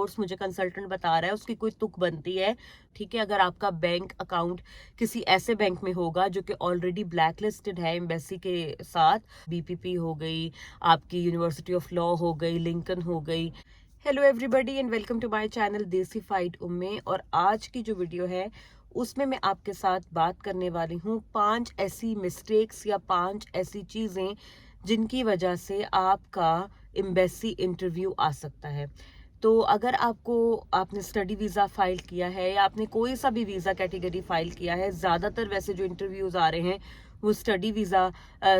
Course मुझे consultant बता रहा है उसकी कोई तुक बनती है। ठीक है, अगर आपका बैंक अकाउंट किसी ऐसे बैंक में होगा जो कि ऑलरेडी ब्लैक लिस्टेड है एम्बेसी के साथ, बीपीपी हो गई, आपकी यूनिवर्सिटी ऑफ लॉ हो गई, लिंकन हो गई। Hello everybody and welcome to my channel Desi fight उम्मे। और आज की जो वीडियो है उसमें मैं आपके साथ बात करने वाली हूँ 5 ऐसी मिस्टेक्स या 5 ऐसी चीज़ें जिनकी वजह से आपका एम्बेसी इंटरव्यू आ सकता है। तो अगर आपने स्टडी वीज़ा फाइल किया है या आपने कोई सा भी वीज़ा कैटेगरी फाइल किया है, ज़्यादातर वैसे जो इंटरव्यूज़ आ रहे हैं वो स्टडी वीज़ा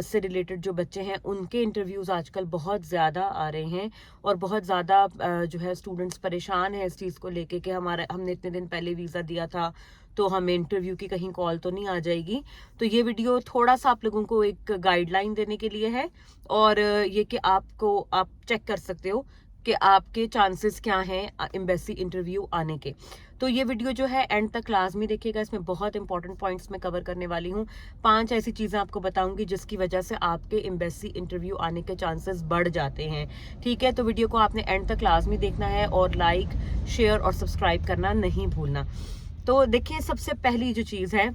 से रिलेटेड जो बच्चे हैं उनके इंटरव्यूज़ आजकल बहुत ज़्यादा आ रहे हैं। और बहुत ज़्यादा जो है स्टूडेंट्स परेशान हैं इस चीज़ को लेके कि हमने इतने दिन पहले वीज़ा दिया था तो हमें इंटरव्यू की कहीं कॉल तो नहीं आ जाएगी। तो ये वीडियो थोड़ा सा आप लोगों को एक गाइडलाइन देने के लिए है, और ये कि आप चेक कर सकते हो कि आपके चांसेस क्या हैं एम्बेसी इंटरव्यू आने के। तो ये वीडियो जो है एंड तक लाजमी देखिएगा, इसमें बहुत इंपॉर्टेंट पॉइंट्स मैं कवर करने वाली हूँ। 5 ऐसी चीज़ें आपको बताऊंगी जिसकी वजह से आपके एम्बेसी इंटरव्यू आने के चांसेस बढ़ जाते हैं। ठीक है, तो वीडियो को आपने एंड तक लाजमी देखना है और लाइक, शेयर और सब्सक्राइब करना नहीं भूलना। तो देखिए, सबसे पहली जो चीज़ है,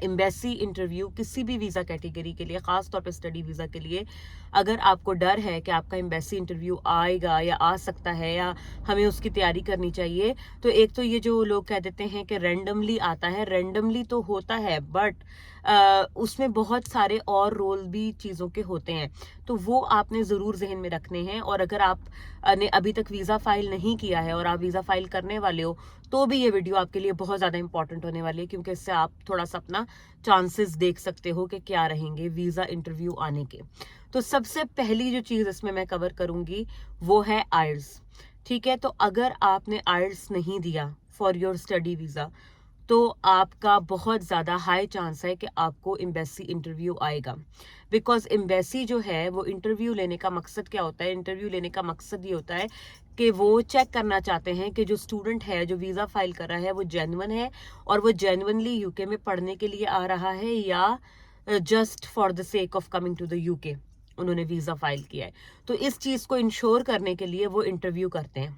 एम्बेसी इंटरव्यू किसी भी वीज़ा कैटेगरी के लिए, ख़ास तौर पे स्टडी वीज़ा के लिए, अगर आपको डर है कि आपका एम्बेसी इंटरव्यू आएगा या आ सकता है या हमें उसकी तैयारी करनी चाहिए, तो एक तो ये जो लोग कह देते हैं कि रैंडमली आता है, रैंडमली तो होता है बट उसमें बहुत सारे और रोल भी चीज़ों के होते हैं, तो वो आपने ज़रूर जहन में रखने हैं। और अगर आप ने अभी तक वीज़ा फाइल नहीं किया है और आप वीज़ा फाइल करने वाले हो तो भी ये वीडियो आपके लिए बहुत ज़्यादा इंपॉर्टेंट होने वाली है, क्योंकि इससे आप थोड़ा सा अपना चांसेस देख सकते हो कि क्या रहेंगे वीज़ा इंटरव्यू आने के। तो सबसे पहली जो चीज़ इसमें मैं कवर करूंगी वो है आइल्स। ठीक है, तो अगर आपने आइल्स नहीं दिया फॉर योर स्टडी वीज़ा तो आपका बहुत ज़्यादा हाई चांस है कि आपको एम्बेसी इंटरव्यू आएगा। बिकॉज एम्बेसी जो है वो इंटरव्यू लेने का मकसद क्या होता है? इंटरव्यू लेने का मकसद ये होता है कि वो चेक करना चाहते हैं कि जो स्टूडेंट है, जो वीज़ा फाइल कर रहा है, वो जेन्युइन है और वो जेन्युइनली यूके में पढ़ने के लिए आ रहा है या just for the sake of coming to the UK उन्होंने वीज़ा फाइल किया है। तो इस चीज़ को इंश्योर करने के लिए वो इंटरव्यू करते हैं।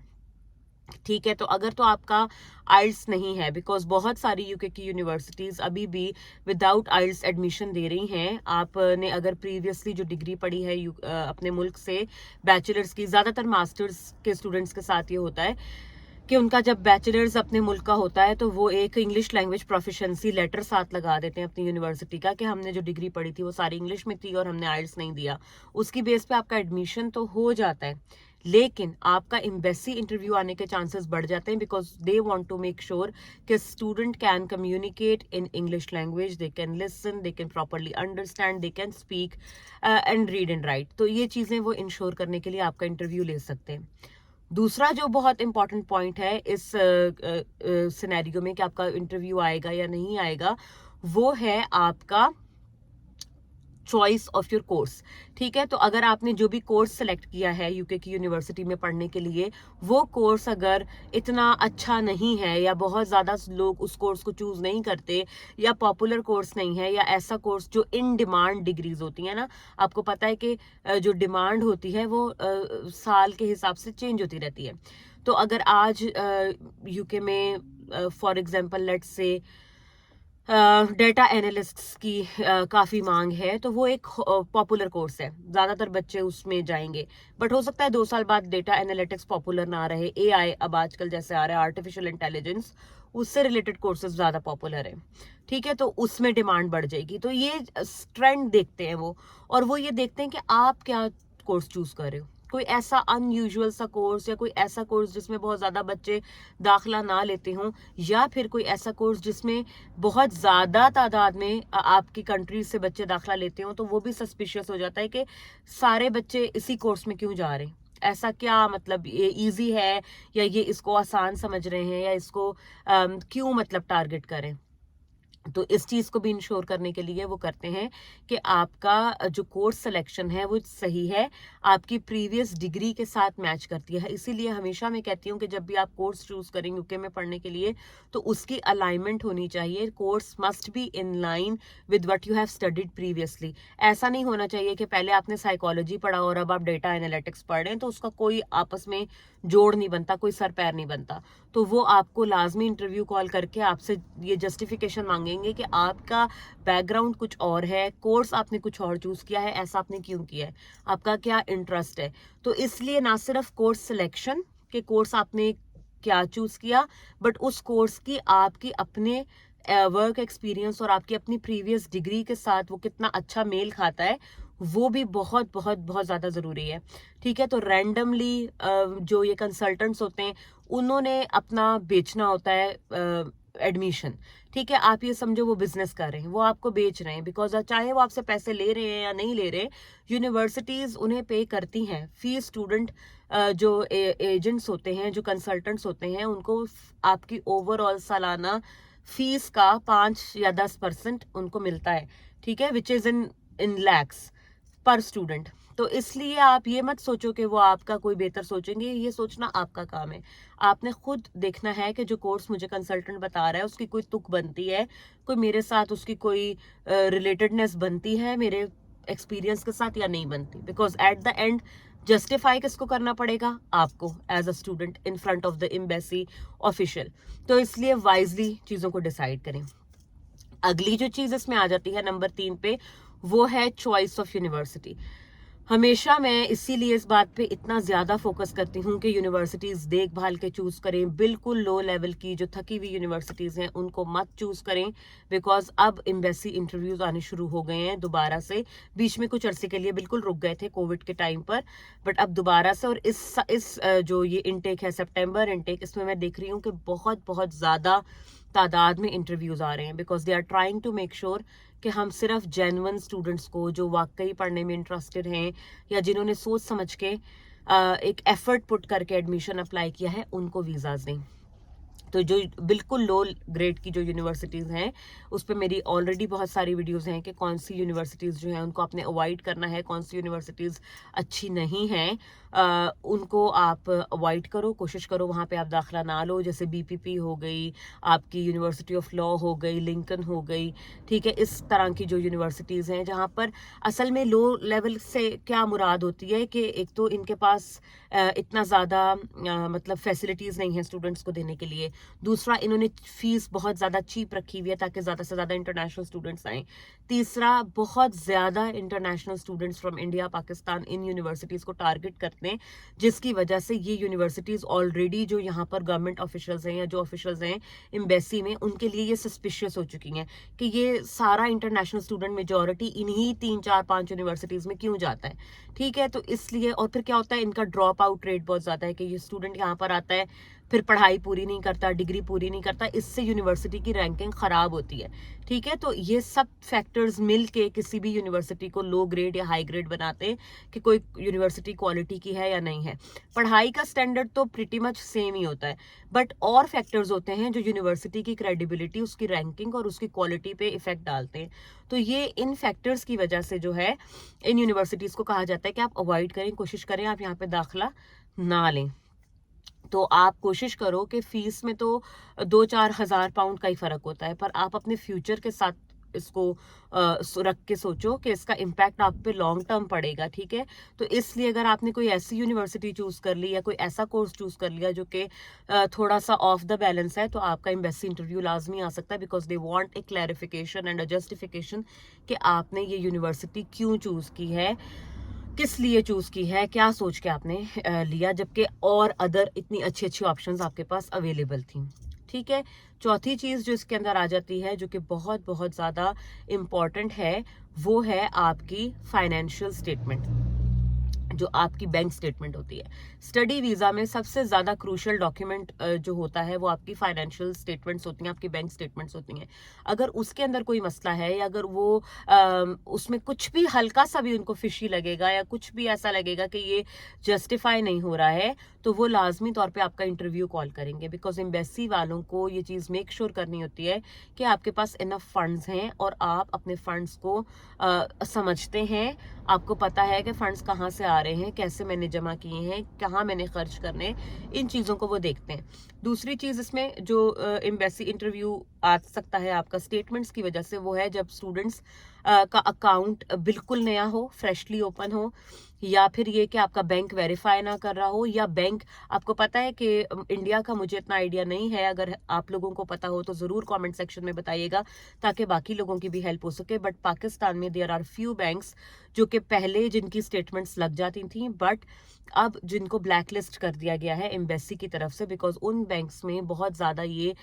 ठीक है, तो अगर तो आपका आइल्स नहीं है, बिकॉज बहुत सारी यूके की यूनिवर्सिटीज़ अभी भी विदाउट आइल्स एडमिशन दे रही हैं। आपने अगर प्रीवियसली जो डिग्री पढ़ी है अपने मुल्क से, बैचलर्स की, ज़्यादातर मास्टर्स के स्टूडेंट्स के साथ ये होता है कि उनका जब बैचलर्स अपने मुल्क का होता है तो वो एक इंग्लिश लैंग्वेज प्रोफिशिएंसी लेटर साथ लगा देते हैं अपनी यूनिवर्सिटी का कि हमने जो डिग्री पढ़ी थी वो सारी इंग्लिश में थी और हमने आइल्स नहीं दिया। उसकी बेस पे आपका एडमिशन तो हो जाता है, लेकिन आपका एम्बेसी इंटरव्यू आने के चांसेस बढ़ जाते हैं, because they want to make sure कि student can communicate in English language, they can listen, they can properly understand, they can speak and read and write. तो ये चीज़ें वो इंश्योर करने के लिए आपका इंटरव्यू ले सकते हैं। दूसरा जो बहुत इंपॉर्टेंट पॉइंट है इस सिनेरियो में कि आपका इंटरव्यू आएगा या नहीं आएगा, वो है आपका चॉइस ऑफ योर कोर्स। ठीक है, तो अगर आपने जो भी कोर्स सेलेक्ट किया है यूके की यूनिवर्सिटी में पढ़ने के लिए, वो कोर्स अगर इतना अच्छा नहीं है या बहुत ज़्यादा लोग उस कोर्स को चूज़ नहीं करते या पॉपुलर कोर्स नहीं है या ऐसा कोर्स जो इन डिमांड डिग्रीज होती है ना, आपको पता है कि जो डिमांड होती है वो साल के हिसाब से चेंज होती रहती है। तो अगर आज यूके में for example let's say data analysts की काफ़ी मांग है, तो वो एक पॉपुलर कोर्स है, ज़्यादातर बच्चे उसमें जाएंगे। बट हो सकता है 2 साल बाद डेटा एनालिटिक्स पॉपुलर ना रहे, एआई अब आजकल जैसे आ रहा है, आर्टिफिशियल इंटेलिजेंस, उससे रिलेटेड कोर्सेज ज़्यादा पॉपुलर है। ठीक है, तो उसमें डिमांड बढ़ जाएगी। तो ये ट्रेंड देखते हैं वो, और वो ये देखते हैं कि आप क्या कोर्स चूज़ कर रहे हो। कोई ऐसा अनयूजुअल सा कोर्स या कोई ऐसा कोर्स जिसमें बहुत ज़्यादा बच्चे दाखला ना लेते हों, या फिर कोई ऐसा कोर्स जिसमें बहुत ज़्यादा तादाद में आपकी कंट्री से बच्चे दाखला लेते हो, तो वो भी सस्पिशियस हो जाता है कि सारे बच्चे इसी कोर्स में क्यों जा रहे हैं। ऐसा क्या मतलब, ये इजी है या ये इसको आसान समझ रहे हैं या इसको क्यों मतलब टारगेट करें। तो इस चीज़ को भी इंश्योर करने के लिए वो करते हैं कि आपका जो कोर्स सिलेक्शन है वो सही है, आपकी प्रीवियस डिग्री के साथ मैच करती है। इसीलिए हमेशा मैं कहती हूँ कि जब भी आप कोर्स चूज करें यूके में पढ़ने के लिए, तो उसकी अलाइनमेंट होनी चाहिए। Course must be in line with what you have studied previously. ऐसा नहीं होना चाहिए कि पहले आपने साइकोलॉजी पढ़ा और अब आप डेटा एनालिटिक्स पढ़ रहे हैं, तो उसका कोई आपस में जोड़ नहीं बनता, कोई सर पैर नहीं बनता। तो वो आपको लाजमी इंटरव्यू कॉल करके आपसे ये जस्टिफिकेशन मांगेंगे कि आपका बैकग्राउंड कुछ और है, कोर्स आपने कुछ और चूज किया है, ऐसा आपने क्यों किया है, आपका क्या इंटरेस्ट है। तो इसलिए ना सिर्फ कोर्स सिलेक्शन के कोर्स आपने क्या चूज किया, बट उस कोर्स की आपकी अपने वर्क एक्सपीरियंस और आपकी अपनी प्रीवियस डिग्री के साथ वो कितना अच्छा मेल खाता है, वो भी बहुत बहुत बहुत ज्यादा जरूरी है। ठीक है, तो रैंडमली जो ये कंसल्टेंट्स होते हैं उन्होंने अपना बेचना होता है एडमिशन। ठीक है, आप ये समझो वो बिजनेस कर रहे हैं, वो आपको बेच रहे हैं, बिकॉज चाहे वो आपसे पैसे ले रहे हैं या नहीं ले रहे, यूनिवर्सिटीज उन्हें पे करती हैं फीस। स्टूडेंट जो एजेंट्स होते हैं, जो कंसल्टेंट्स होते हैं, उनको आपकी ओवरऑल सालाना फीस का 5 या 10% उनको मिलता है। ठीक है, विच इज इन लैक्स पर स्टूडेंट। तो इसलिए आप ये मत सोचो कि वो आपका कोई बेहतर सोचेंगे, ये सोचना आपका काम है। आपने खुद देखना है कि जो कोर्स मुझे कंसल्टेंट बता रहा है उसकी कोई तुक बनती है, कोई मेरे साथ उसकी कोई रिलेटेडनेस बनती है मेरे एक्सपीरियंस के साथ या नहीं बनती। Because at the end justify किसको करना पड़ेगा, आपको as a student in front of the embassy official. तो इसलिए वाइजली चीजों को डिसाइड करें। अगली जो चीज इसमें आ जाती है नंबर 3 पे, वो है चॉइस ऑफ यूनिवर्सिटी। हमेशा मैं इसीलिए इस बात पे इतना ज्यादा फोकस करती हूँ कि यूनिवर्सिटीज देखभाल के चूज करें। बिल्कुल लो लेवल की जो थकी हुई यूनिवर्सिटीज हैं उनको मत चूज करें, बिकॉज अब एम्बेसी इंटरव्यूज आने शुरू हो गए हैं दोबारा से। बीच में कुछ अरसे के लिए बिल्कुल रुक गए थे कोविड के टाइम पर, बट अब दोबारा से। और इस जो ये इनटेक है, सितंबर इनटेक, इसमें मैं देख रही हूँ कि बहुत बहुत ज्यादा तादाद में इंटरव्यूज आ रहे हैं, because they are trying to make sure कि हम सिर्फ जेन्युइन स्टूडेंट्स को, जो वाकई पढ़ने में इंटरेस्टेड हैं या जिन्होंने सोच समझ के एक एफर्ट पुट करके एडमिशन अप्लाई किया है, उनको वीजाज दें। तो जो बिल्कुल लो ग्रेड की जो यूनिवर्सिटीज़ हैं, उस पर मेरी ऑलरेडी बहुत सारी वीडियोस हैं कि कौन सी यूनिवर्सिटीज़ जो हैं उनको आपने अवॉइड करना है, कौन सी यूनिवर्सिटीज़ अच्छी नहीं हैं उनको आप अवॉइड करो, कोशिश करो वहाँ पे आप दाखिला ना लो। जैसे बीपीपी हो गई, आपकी यूनिवर्सिटी ऑफ लॉ हो गई, लिंकन हो गई। ठीक है, इस तरह की जो यूनिवर्सिटीज़ हैं जहाँ पर असल में लो लेवल से क्या मुराद होती है कि एक तो इनके पास इतना ज़्यादा मतलब फैसिलिटीज़ नहीं है स्टूडेंट्स को देने के लिए। दूसरा, इन्होंने फीस बहुत ज़्यादा चीप रखी हुई है ताकि ज़्यादा से ज़्यादा इंटरनेशनल स्टूडेंट्स आएँ। तीसरा, बहुत ज़्यादा international students from India, Pakistan in universities को टारगेट करते हैं, जिसकी वजह से ये यूनिवर्सिटीज़ ऑलरेडी जो यहाँ पर गवर्नमेंट ऑफिशियल्स हैं या जो ऑफिशियल्स हैं एम्बेसी में, उनके लिए ये सस्पिशियस हो चुकी हैं कि ये सारा इंटरनेशनल स्टूडेंट मेजॉरिटी इन्हीं 3-4-5 यूनिवर्सिटीज़ में क्यों जाता है। ठीक है, तो इसलिए। और फिर क्या होता है, इनका ड्रॉप आउट रेट बहुत ज़्यादा है कि ये स्टूडेंट यहाँ पर आता है, फिर पढ़ाई पूरी नहीं करता, डिग्री पूरी नहीं करता, इससे यूनिवर्सिटी की रैंकिंग खराब होती है। ठीक है, तो ये सब फैक्टर्स मिल के किसी भी यूनिवर्सिटी को लो ग्रेड या हाई ग्रेड बनाते हैं कि कोई यूनिवर्सिटी क्वालिटी की है या नहीं है। पढ़ाई का स्टैंडर्ड तो प्रिटी मच सेम ही होता है, बट और फैक्टर्स होते हैं जो यूनिवर्सिटी की क्रेडिबिलिटी, उसकी रैंकिंग और उसकी क्वालिटी पे इफेक्ट डालते हैं। तो ये इन फैक्टर्स की वजह से जो है इन यूनिवर्सिटीज़ को कहा जाता है कि आप अवॉइड करें, कोशिश करें आप यहाँ पे दाखिला ना लें। तो आप कोशिश करो कि फीस में तो 2-4 हज़ार पाउंड का ही फर्क होता है, पर आप अपने फ्यूचर के साथ इसको रख के सोचो कि इसका इम्पैक्ट आप पे लॉन्ग टर्म पड़ेगा। ठीक है, तो इसलिए अगर आपने कोई ऐसी यूनिवर्सिटी चूज कर ली या कोई ऐसा कोर्स चूज कर लिया जो कि थोड़ा सा ऑफ द बैलेंस है, तो आपका एम्बेसी इंटरव्यू लाजमी आ सकता है, because they want a clarification and a justification कि आपने ये यूनिवर्सिटी क्यों चूज की है, किस लिए चूज की है, क्या सोच के आपने लिया, जबकि और अदर इतनी अच्छी अच्छी ऑप्शंस आपके पास अवेलेबल थी। ठीक है, चौथी चीज जो इसके अंदर आ जाती है, जो कि बहुत बहुत ज्यादा इम्पॉर्टेंट है, वो है आपकी फाइनेंशियल स्टेटमेंट। जो आपकी बैंक स्टेटमेंट होती है। स्टडी वीजा में सबसे ज्यादा क्रूशियल डॉक्यूमेंट जो होता है वो आपकी फाइनेंशियल स्टेटमेंट्स होती हैं, आपकी बैंक स्टेटमेंट्स होती हैं। अगर उसके अंदर कोई मसला है या अगर वो उसमें कुछ भी हल्का सा भी उनको फिशी लगेगा या कुछ भी ऐसा लगेगा कि ये जस्टिफाई नहीं हो रहा है, तो वो लाजमी तौर पे आपका इंटरव्यू कॉल करेंगे। बिकॉज एम्बेसी वालों को ये चीज मेक श्योर करनी होती है कि आपके पास इनफ फंड्स हैं और आप अपने फंड्स को समझते हैं, आपको पता है कि फंड्स कहाँ से आ रहे हैं, कैसे मैंने जमा किए हैं, कहाँ मैंने खर्च करने, इन चीज़ों को वो देखते हैं। दूसरी चीज़ इसमें जो एम्बेसी इंटरव्यू आ सकता है आपका स्टेटमेंट्स की वजह से, वो है जब स्टूडेंट्स का अकाउंट बिल्कुल नया हो, फ्रेशली ओपन हो, या फिर ये कि आपका बैंक वेरीफाई ना कर रहा हो, या बैंक, आपको पता है कि इंडिया का मुझे इतना आइडिया नहीं है, अगर आप लोगों को पता हो तो ज़रूर कमेंट सेक्शन में बताइएगा ताकि बाकी लोगों की भी हेल्प हो सके। बट पाकिस्तान में देयर आर फ्यू बैंक्स जो कि पहले जिनकी स्टेटमेंट्स लग जाती थी, बट अब जिनको ब्लैक लिस्ट कर दिया गया है एम्बेसी की तरफ से, बिकॉज उन बैंक्स में बहुत ज़्यादा ये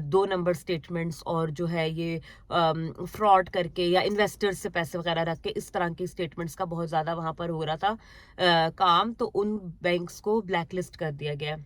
2 नंबर स्टेटमेंट्स और जो है ये फ्रॉड करके या इन्वेस्टर्स से पैसे वगैरह रख के इस तरह की स्टेटमेंट्स का बहुत ज़्यादा वहाँ पर हो रहा था काम, तो उन बैंक्स को ब्लैक लिस्ट कर दिया गया।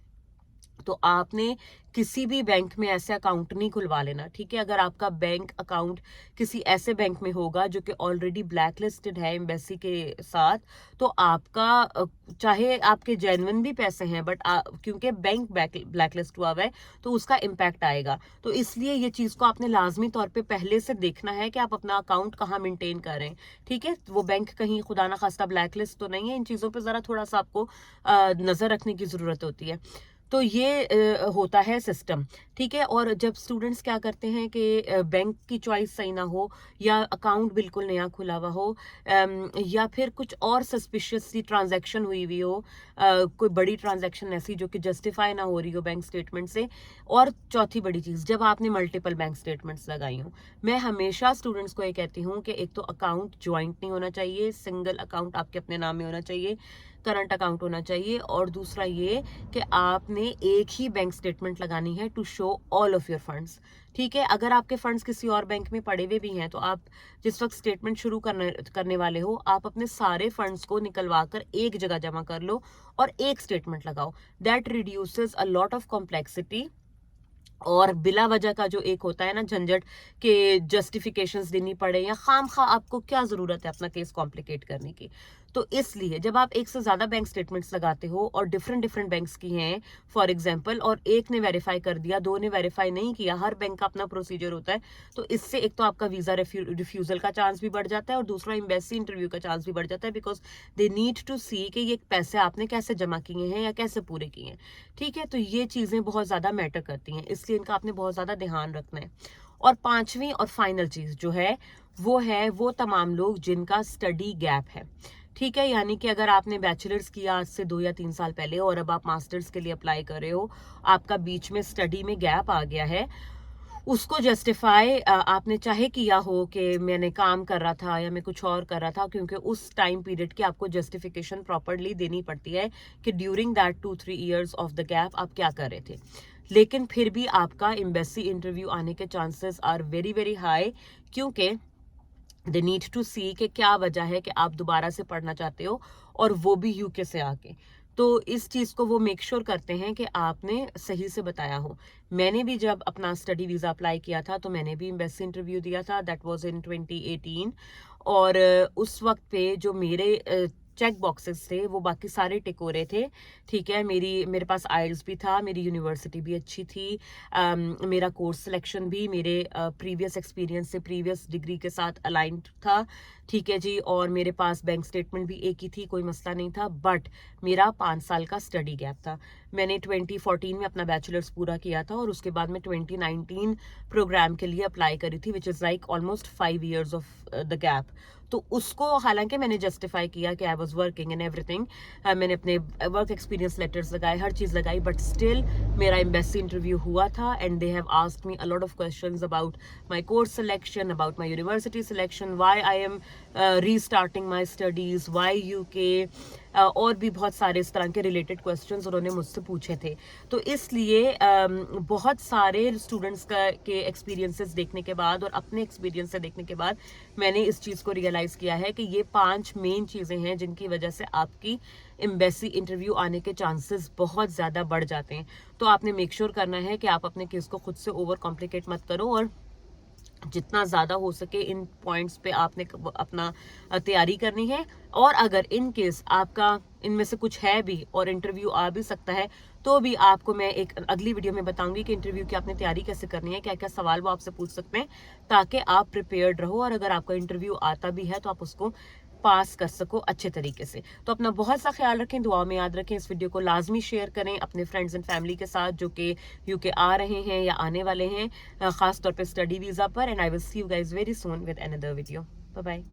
तो आपने किसी भी बैंक में ऐसे अकाउंट नहीं खुलवा लेना, ठीक है। अगर आपका बैंक अकाउंट किसी ऐसे बैंक में होगा जो कि ऑलरेडी ब्लैक लिस्टेड है एम्बेसी के साथ, तो आपका चाहे आपके जेन्युइन भी पैसे हैं, बट क्योंकि बैंक ब्लैक लिस्ट हुआ हुआ है तो उसका इम्पैक्ट आएगा। तो इसलिए ये चीज़ को आपने लाजमी तौर पे पहले से देखना है कि आप अपना अकाउंट कहाँ मेंटेन कर रहे हैं, ठीक है। वो बैंक कहीं खुदा ना खास्ता ब्लैक लिस्ट तो नहीं है, इन चीज़ों पर ज़रा थोड़ा सा आपको नज़र रखने की ज़रूरत होती है। तो ये होता है सिस्टम, ठीक है। और जब स्टूडेंट्स क्या करते हैं कि बैंक की चॉइस सही ना हो, या अकाउंट बिल्कुल नया खुला हुआ हो, या फिर कुछ और सस्पिशियस सी ट्रांजैक्शन हुई हुई हो, कोई बड़ी ट्रांजैक्शन ऐसी जो कि जस्टिफाई ना हो रही हो बैंक स्टेटमेंट से, और चौथी बड़ी चीज़, जब आपने मल्टीपल बैंक स्टेटमेंट्स लगाई हो, मैं हमेशा स्टूडेंट्स को ये कहती हूँ कि एक तो अकाउंट ज्वाइंट नहीं होना चाहिए, सिंगल अकाउंट आपके अपने नाम में होना चाहिए, करंट अकाउंट होना चाहिए, और दूसरा ये कि आपने एक ही बैंक स्टेटमेंट लगानी है to show all of your funds, ठीक है। अगर आपके फंड्स किसी और बैंक में पड़े हुए भी हैं, तो आप जिस वक्त स्टेटमेंट शुरू करने वाले हो, आप अपने सारे फंड्स को निकलवा कर एक जगह जमा कर लो और एक स्टेटमेंट लगाओ। That reduces a lot of complexity, और बिला वजह का जो एक होता है ना झंझट के जस्टिफिकेशंस देनी पड़े, या खाम खा आपको क्या जरूरत है अपना केस कॉम्प्लिकेट करने की। तो इसलिए जब आप एक से ज्यादा बैंक स्टेटमेंट्स लगाते हो और डिफरेंट डिफरेंट बैंक्स की हैं फॉर एग्जांपल, और एक ने वेरीफाई कर दिया, दो ने वेरीफाई नहीं किया, हर बैंक का अपना प्रोसीजर होता है, तो इससे एक तो आपका वीजा रिफ्यूजल का चांस भी बढ़ जाता है, और दूसरा एम्बेसी इंटरव्यू का चांस भी बढ़ जाता है, बिकॉज दे नीड टू सी कि ये पैसे आपने कैसे जमा किए हैं या कैसे पूरे किए हैं, ठीक है। तो ये चीजें बहुत ज्यादा मैटर करती हैं, इसलिए इनका आपने बहुत ज्यादा ध्यान रखना है। और पांचवी और फाइनल चीज जो है वो तमाम लोग जिनका स्टडी गैप है, ठीक है। यानी कि अगर आपने बैचलर्स किया आज से 2 या 3 साल पहले और अब आप मास्टर्स के लिए अप्लाई कर रहे हो, आपका बीच में स्टडी में गैप आ गया है, उसको जस्टिफाई आपने चाहे किया हो कि मैंने काम कर रहा था या मैं कुछ और कर रहा था, क्योंकि उस टाइम पीरियड की आपको जस्टिफिकेशन प्रॉपरली देनी पड़ती है कि during that 2-3 years of the gap आप क्या कर रहे थे, लेकिन फिर भी आपका एम्बेसी इंटरव्यू आने के chances are very very high, क्योंकि दे नीड टू सी कि क्या वजह है कि आप दोबारा से पढ़ना चाहते हो, और वो भी यूके से आके। तो इस चीज़ को वो मेक श्योर करते हैं कि आपने सही से बताया हो। मैंने भी जब अपना स्टडी वीज़ा अप्लाई किया था तो मैंने भी एम्बेसी इंटरव्यू दिया था, दैट वाज इन 2018, और उस वक्त पे जो मेरे चेक बॉक्सेस थे वो बाकी सारे टिक हो रहे थे, ठीक है। मेरे पास आइल्स भी था, मेरी यूनिवर्सिटी भी अच्छी थी, मेरा कोर्स सिलेक्शन भी मेरे प्रीवियस एक्सपीरियंस से प्रीवियस डिग्री के साथ अलाइंड था, ठीक है जी, और मेरे पास बैंक स्टेटमेंट भी एक ही थी, कोई मसला नहीं था। बट मेरा 5 साल का स्टडी गैप था, मैंने 2014 में अपना बैचलर्स पूरा किया था, और उसके बाद में 2019 प्रोग्राम के लिए अप्लाई करी थी, which is like almost 5 years of the gap. तो उसको हालांकि मैंने जस्टिफाई किया कि I was working and everything, मैंने अपने वर्क एक्सपीरियंस लेटर्स लगाए, हर चीज़ लगाई, बट स्टिल मेरा एम्बेसी इंटरव्यू हुआ था, and they have asked me a lot of questions about my course selection, about my university selection, why I am restarting my studies, why UK, और भी बहुत सारे इस तरह के रिलेटेड क्वेश्चंस उन्होंने मुझसे पूछे थे। तो इसलिए बहुत सारे स्टूडेंट्स के एक्सपीरियंसेस देखने के बाद और अपने एक्सपीरियंस से देखने के बाद मैंने इस चीज़ को रियलाइज़ किया है कि ये 5 मेन चीज़ें हैं जिनकी वजह से आपकी एम्बेसी इंटरव्यू आने के चांसेस बहुत ज़्यादा बढ़ जाते हैं। तो आपने मेक श्योर करना है कि आप अपने केस को खुद से ओवर कॉम्प्लिकेट मत करो और जितना ज़्यादा हो सके इन पॉइंट्स पे आपने अपना तैयारी करनी है। और अगर इन केस आपका इनमें से कुछ है भी और इंटरव्यू आ भी सकता है, तो भी आपको मैं एक अगली वीडियो में बताऊंगी कि इंटरव्यू की आपने तैयारी कैसे करनी है, क्या क्या सवाल वो आपसे पूछ सकते हैं, ताकि आप प्रिपेयर्ड रहो और अगर आपका इंटरव्यू आता भी है तो आप उसको पास कर सको अच्छे तरीके से। तो अपना बहुत सा ख्याल रखें, दुआ में याद रखें। इस वीडियो को लाजमी शेयर करें अपने फ्रेंड्स एंड फैमिली के साथ जो कि यूके आ रहे हैं या आने वाले हैं, खास तौर पे स्टडी वीज़ा पर। And I will see you guys very soon with another video. Bye bye.